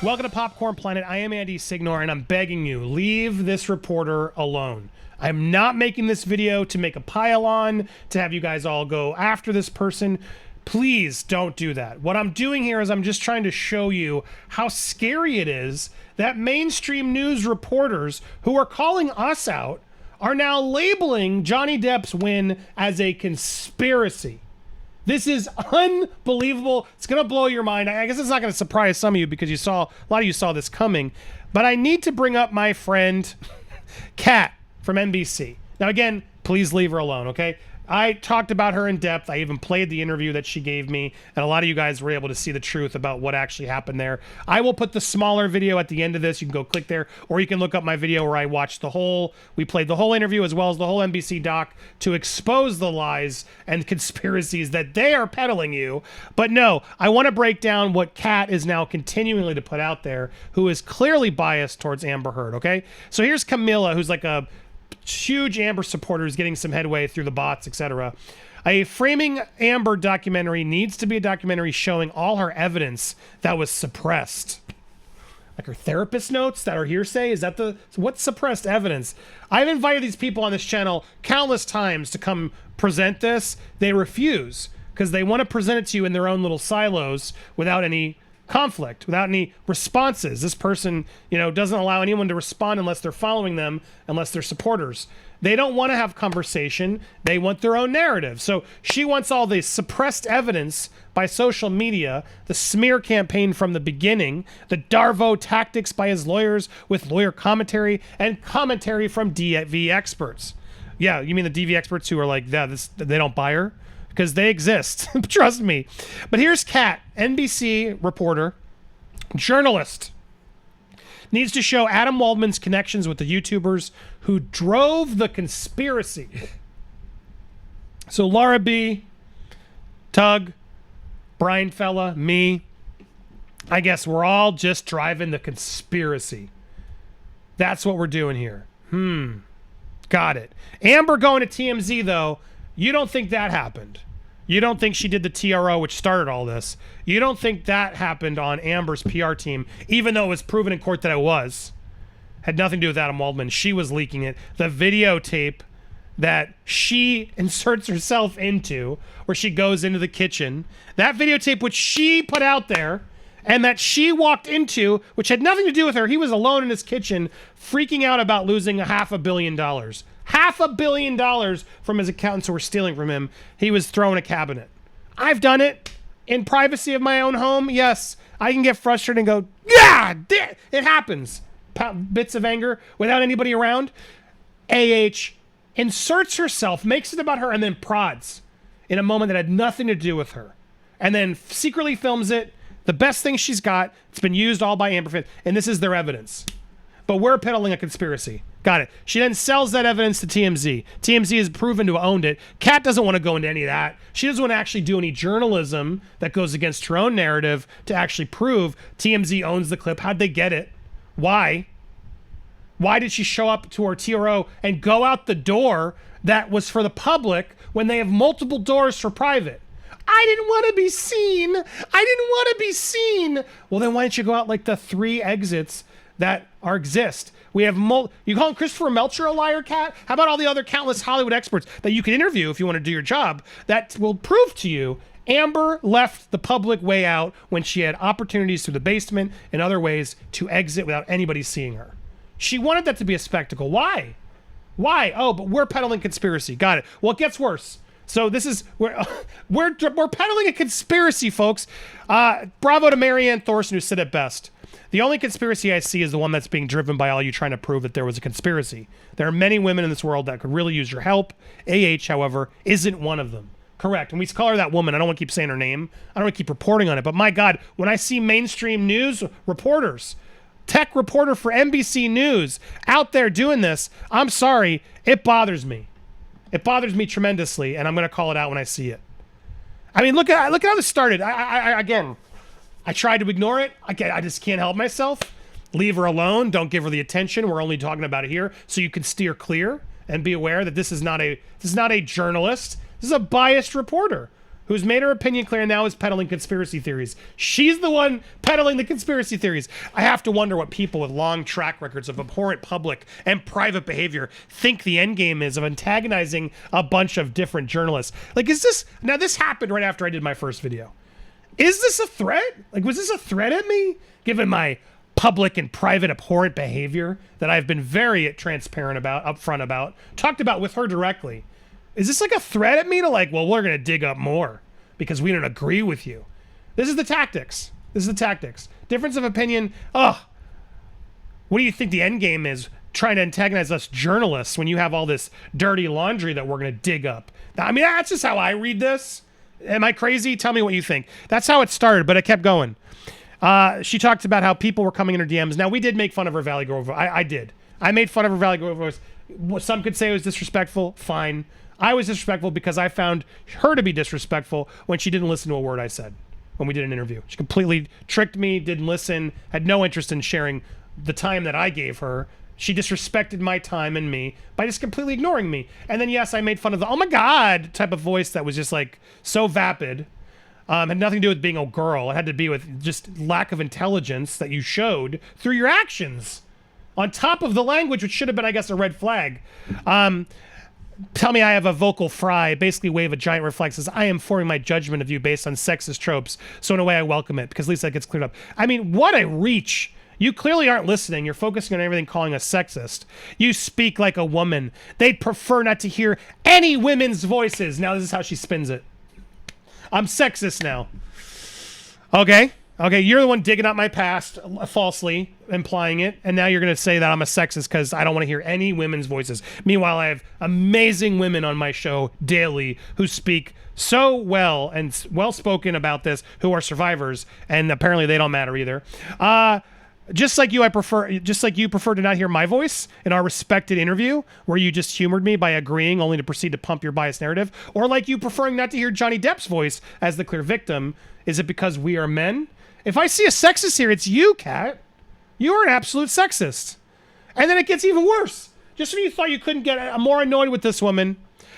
Welcome to Popcorn Planet. I am Andy Signore, and I'm begging you, leave this reporter alone. I'm not making this video to make a pile-on, to have you guys all go after this person. Please don't do that. What I'm doing here is I'm just trying to show you how scary it is that mainstream news reporters who are calling us out are now labeling Johnny Depp's win as a conspiracy. This is unbelievable. It's going to blow your mind. I guess it's not going to surprise some of you because a lot of you saw this coming. But I need to bring up my friend, Kat from NBC. Now, again, please leave her alone, okay? I talked about her in depth. I even played the interview that she gave me, and a lot of you guys were able to see the truth about what actually happened there. I will put the smaller video at the end of this. You can go click there, or you can look up my video where I watched we played the whole interview as well as the whole NBC doc to expose the lies and conspiracies that they are peddling you. But no, I want to break down what Kat is now continuing to put out there, who is clearly biased towards Amber Heard, okay? So here's Camilla, who's like a huge Amber supporter, is getting some headway through the bots, etc. A Framing Amber documentary needs to be a documentary showing all her evidence that was suppressed. Like her therapist notes that are hearsay? Is that what's suppressed evidence? I've invited these people on this channel countless times to come present this. They refuse because they want to present it to you in their own little silos without any conflict, without any responses. This person, doesn't allow anyone to respond unless they're following them, unless they're supporters. They don't want to have conversation. They want their own narrative. So she wants all the suppressed evidence by social media, the smear campaign from the beginning, the Darvo tactics by his lawyers with lawyer commentary and commentary from DV experts. Yeah, you mean the DV experts who are like, yeah, they don't buy her? Because they exist. Trust me. But here's Kat, NBC reporter, journalist. Needs to show Adam Waldman's connections with the YouTubers who drove the conspiracy. So Laura B., Tug, Brian Fella, me, I guess we're all just driving the conspiracy. That's what we're doing here. Got it. Amber going to TMZ, though. You don't think that happened. You don't think she did the TRO, which started all this. You don't think that happened on Amber's PR team, even though it was proven in court that it was. Had nothing to do with Adam Waldman. She was leaking it. The videotape that she inserts herself into, where she goes into the kitchen, that videotape which she put out there, and that she walked into, which had nothing to do with her. He was alone in his kitchen, freaking out about losing $500 million. $500 million from his accountants who were stealing from him. He was throwing a cabinet. I've done it in privacy of my own home. Yes, I can get frustrated and go, yeah, it happens. Bits of anger without anybody around. AH inserts herself, makes it about her, and then prods in a moment that had nothing to do with her. And then secretly films it. The best thing she's got. It's been used all by Amber Fifth, and this is their evidence. But we're peddling a conspiracy. Got it. She then sells that evidence to TMZ. TMZ has proven to have owned it. Kat doesn't want to go into any of that. She doesn't want to actually do any journalism that goes against her own narrative to actually prove TMZ owns the clip. How'd they get it? Why? Why did she show up to her TRO and go out the door that was for the public when they have multiple doors for private? I didn't want to be seen. I didn't want to be seen. Well, then why didn't you go out like the 3 exits that exist? We have you calling Christopher Melcher a liar, Kat? How about all the other countless Hollywood experts that you can interview if you want to do your job that will prove to you Amber left the public way out when she had opportunities through the basement and other ways to exit without anybody seeing her. She wanted that to be a spectacle. Why? Why? Oh, but we're peddling conspiracy. Got it. Well, it gets worse. So this is we're peddling a conspiracy, folks. Bravo to Marianne Thorson, who said it best. The only conspiracy I see is the one that's being driven by all you trying to prove that there was a conspiracy. There are many women in this world that could really use your help. AH, however, isn't one of them. Correct. And we call her that woman. I don't want to keep saying her name. I don't want to keep reporting on it. But my God, when I see mainstream news reporters, tech reporter for NBC News out there doing this, I'm sorry, it bothers me. It bothers me tremendously, and I'm going to call it out when I see it. I mean, look at how this started. Again, I tried to ignore it. I just can't help myself. Leave her alone. Don't give her the attention. We're only talking about it here so you can steer clear and be aware that this is not a journalist. This is a biased reporter who's made her opinion clear and now is peddling conspiracy theories. She's the one peddling the conspiracy theories. I have to wonder what people with long track records of abhorrent public and private behavior think the end game is of antagonizing a bunch of different journalists. Like, is this... Now, this happened right after I did my first video. Is this a threat? Like, was this a threat at me? Given my public and private abhorrent behavior that I've been very transparent about, upfront about, talked about with her directly. Is this like a threat at me to like, well, we're going to dig up more because we don't agree with you? This is the tactics. This is the tactics. Difference of opinion. Oh, what do you think the end game is? Trying to antagonize us journalists when you have all this dirty laundry that we're going to dig up. I mean, that's just how I read this. Am I crazy? Tell me what you think. That's how it started, but it kept going. She talked about how people were coming in her DMs. Now, we did make fun of her Valley Grove. I did. I made fun of her Valley Grove voice. Some could say it was disrespectful. Fine. I was disrespectful because I found her to be disrespectful when she didn't listen to a word I said when we did an interview. She completely tricked me, didn't listen, had no interest in sharing the time that I gave her. She disrespected my time and me by just completely ignoring me. And then, yes, I made fun of the, oh my God, type of voice that was just like so vapid. Had nothing to do with being a girl. It had to be with just lack of intelligence that you showed through your actions. On top of the language, which should have been, I guess, a red flag. Tell me I have a vocal fry, basically wave a giant reflex, says, I am forming my judgment of you based on sexist tropes. So in a way, I welcome it, because at least that gets cleared up. I mean, what a reach. You clearly aren't listening. You're focusing on everything calling us sexist. You speak like a woman. They'd prefer not to hear any women's voices. Now this is how she spins it. I'm sexist now. Okay. Okay, you're the one digging up my past, falsely implying it, and now you're going to say that I'm a sexist because I don't want to hear any women's voices. Meanwhile, I have amazing women on my show daily who speak so well and well-spoken about this, who are survivors, and apparently they don't matter either. Just like you, you prefer to not hear my voice in our respected interview, where you just humored me by agreeing only to proceed to pump your biased narrative, or like you preferring not to hear Johnny Depp's voice as the clear victim. Is it because we are men? If I see a sexist here, it's you, Kat. You are an absolute sexist. And then it gets even worse. Just when you thought you couldn't get more annoyed with this woman,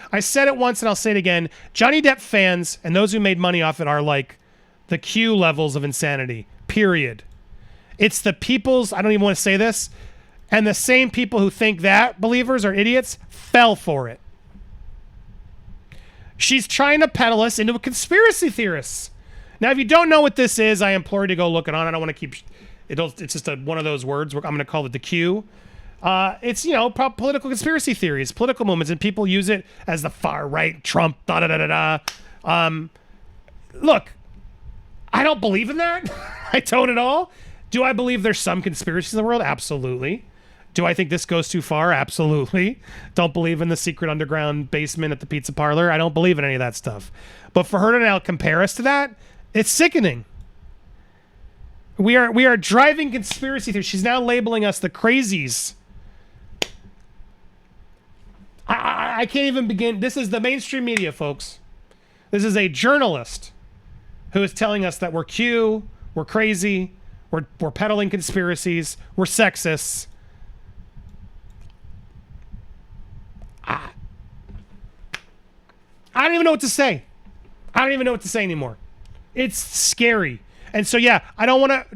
I said it once and I'll say it again. Johnny Depp fans and those who made money off it are like the Q levels of insanity, period. It's the people's, I don't even want to say this, and the same people who think that believers are idiots fell for it. She's trying to peddle us into a conspiracy theorists. Now, if you don't know what this is, I implore you to go look it on. I don't want to keep it. It's just one of those words. I'm going to call it the Q. It's, you know, political conspiracy theories, political movements, and people use it as the far right, Trump, Look, I don't believe in that. I don't at all. Do I believe there's some conspiracies in the world? Absolutely. Do I think this goes too far? Absolutely. Don't believe in the secret underground basement at the pizza parlor? I don't believe in any of that stuff. But for her to now compare us to that, it's sickening. We are driving conspiracy theories. She's now labeling us the crazies. I can't even begin. This is the mainstream media, folks. This is a journalist who is telling us that we're Q, we're crazy, we're peddling conspiracies, we're sexists. I don't even know what to say. I don't even know what to say anymore. It's scary. And so, yeah,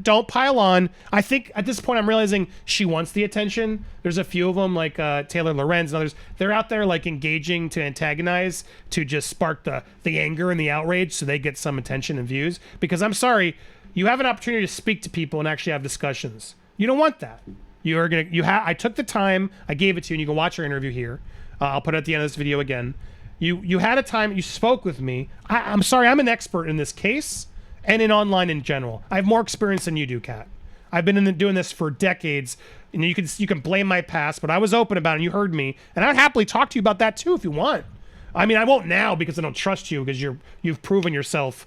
don't pile on. I think at this point I'm realizing she wants the attention. There's a few of them like Taylor Lorenz and others. They're out there like engaging to antagonize, to just spark the anger and the outrage so they get some attention and views. Because I'm sorry, you have an opportunity to speak to people and actually have discussions. You don't want that. I took the time, I gave it to you, and you can watch our interview here. I'll put it at the end of this video again. You had a time, you spoke with me. I'm sorry, I'm an expert in this case and in online in general. I have more experience than you do, Kat. I've been doing this for decades, and you can blame my past, but I was open about it, and you heard me, and I'd happily talk to you about that too if you want. I mean, I won't now because I don't trust you, because you've proven yourself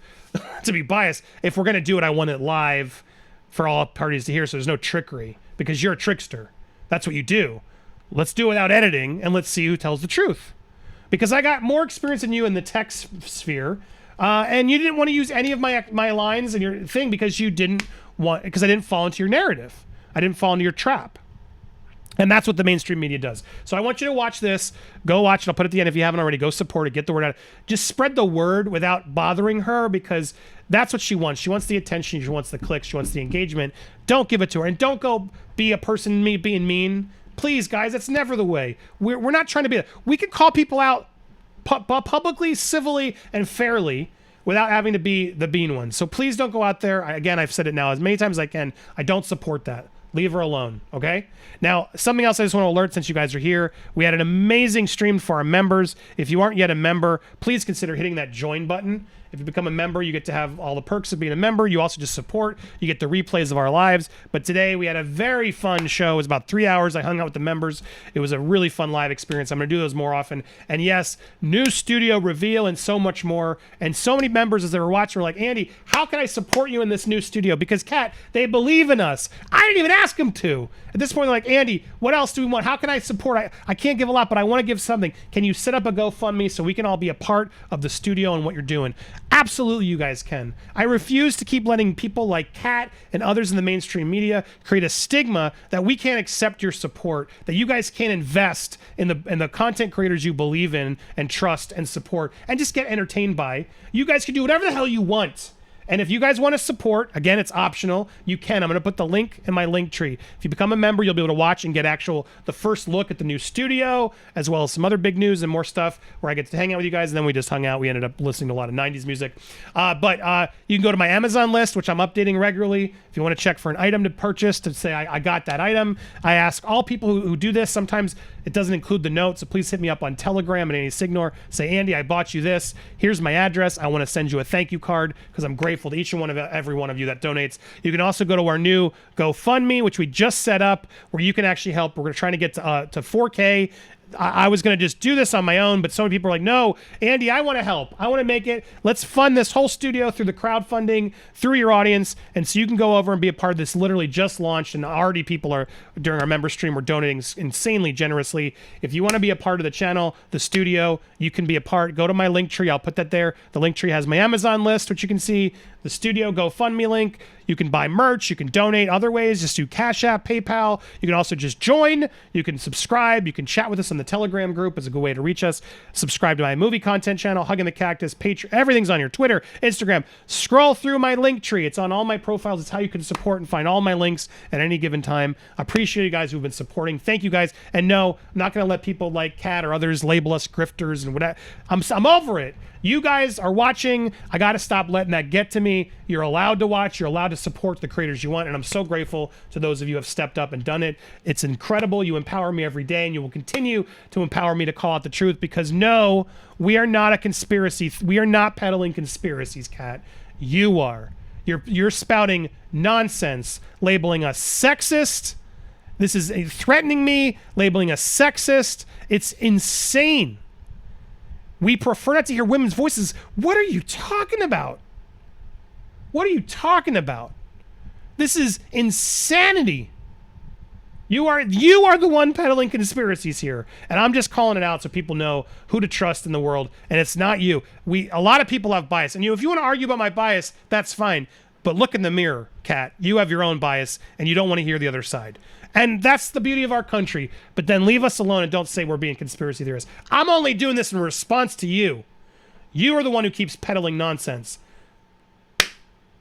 to be biased. If we're gonna do it, I want it live for all parties to hear, so there's no trickery, because you're a trickster. That's what you do. Let's do it without editing, and let's see who tells the truth. Because I got more experience than you in the tech sphere, and you didn't want to use any of my lines in your thing because I didn't fall into your narrative. I didn't fall into your trap. And that's what the mainstream media does. So I want you to watch this. Go watch it. I'll put it at the end if you haven't already. Go support it. Get the word out. Just spread the word without bothering her, because that's what she wants. She wants the attention. She wants the clicks. She wants the engagement. Don't give it to her. And don't go be a person being mean. Please, guys, that's never the way. We're not trying to be that. We can call people out publicly, civilly, and fairly without having to be the mean one. So please don't go out there. Again, I've said it now as many times as I can. I don't support that. Leave her alone, okay? Now, something else I just want to alert since you guys are here. We had an amazing stream for our members. If you aren't yet a member, please consider hitting that join button. If you become a member, you get to have all the perks of being a member. You also just support. You get the replays of our lives. But today we had a very fun show. It was about 3 hours. I hung out with the members. It was a really fun live experience. I'm going to do those more often. And yes, new studio reveal and so much more. And so many members, as they were watching, were like, Andy, how can I support you in this new studio? Because, Kat, they believe in us. I didn't even ask them to. At this point, they're like, Andy, what else do we want? How can I support? I can't give a lot, but I want to give something. Can you set up a GoFundMe so we can all be a part of the studio and what you're doing? Absolutely, you guys can. I refuse to keep letting people like Kat and others in the mainstream media create a stigma that we can't accept your support, that you guys can't invest in the content creators you believe in and trust and support and just get entertained by. You guys can do whatever the hell you want. And if you guys want to support, again, it's optional. You can. I'm going to put the link in my link tree. If you become a member, you'll be able to watch and get the first look at the new studio, as well as some other big news and more stuff where I get to hang out with you guys. And then we just hung out. We ended up listening to a lot of 90s music. But you can go to my Amazon list, which I'm updating regularly. If you want to check for an item to purchase, to say I got that item. I ask all people who do this. Sometimes it doesn't include the note, so please hit me up on Telegram at Andy Signore. Say, Andy, I bought you this. Here's my address. I want to send you a thank you card because I'm grateful to each and every one of you that donates. You can also go to our new GoFundMe, which we just set up, where you can actually help. We're trying to get to 4K. I was going to just do this on my own, but so many people are like, no, Andy, I want to help. I want to make it. Let's fund this whole studio through the crowdfunding, through your audience. And so you can go over and be a part of this. Literally just launched, and already people are, during our member stream, we're donating insanely generously. If you want to be a part of the channel, the studio, you can be a part. Go to my link tree. I'll put that there. The link tree has my Amazon list, which you can see, the studio GoFundMe link. You can buy merch. You can donate other ways. Just do Cash App, PayPal. You can also just join. You can subscribe. You can chat with us on the Telegram group. Is a good way to reach us. Subscribe to my movie content channel, Hugging the Cactus, Patreon. Everything's on your Twitter, Instagram. Scroll through my link tree. It's on all my profiles. It's how you can support and find all my links at any given time. I appreciate you guys who've been supporting. Thank you guys. And no, I'm not going to let people like Kat or others label us grifters and whatever. I'm over it. You guys are watching. I got to stop letting that get to me. You're allowed to watch. You're allowed to support the creators you want. And I'm so grateful to those of you who have stepped up and done it. It's incredible. You empower me every day, and you will continue to empower me to call out the truth, because no, we are not a conspiracy. We are not peddling conspiracies, Kat. You are. You're spouting nonsense, labeling us sexist. This is threatening me, labeling us sexist. It's insane. We prefer not to hear women's voices. What are you talking about? What are you talking about? This is insanity. You are the one peddling conspiracies here. And I'm just calling it out so people know who to trust in the world. And it's not you. A lot of people have bias. And if you want to argue about my bias, that's fine. But look in the mirror, Kat. You have your own bias, and you don't want to hear the other side. And that's the beauty of our country. But then leave us alone and don't say we're being conspiracy theorists. I'm only doing this in response to you. You are the one who keeps peddling nonsense.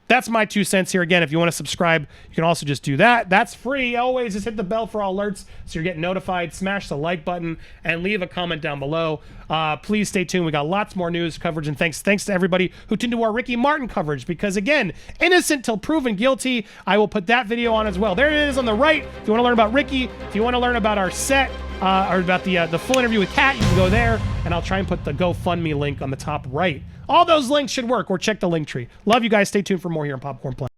That's my 2 cents here. Again, if you want to subscribe, you can also just do that. That's free. Always just hit the bell for all alerts so you're getting notified. Smash the like button and leave a comment down below. Please stay tuned. We got lots more news coverage, and thanks to everybody who tuned to our Ricky Martin coverage, because again, innocent till proven guilty. I will put that video on as well. There it is on the right. If you want to learn about Ricky, if you want to learn about our set, or about the full interview with Kat, you can go there, and I'll try and put the GoFundMe link on the top right. All those links should work, or check the link tree. Love you guys. Stay tuned for more here on Popcorn Planet.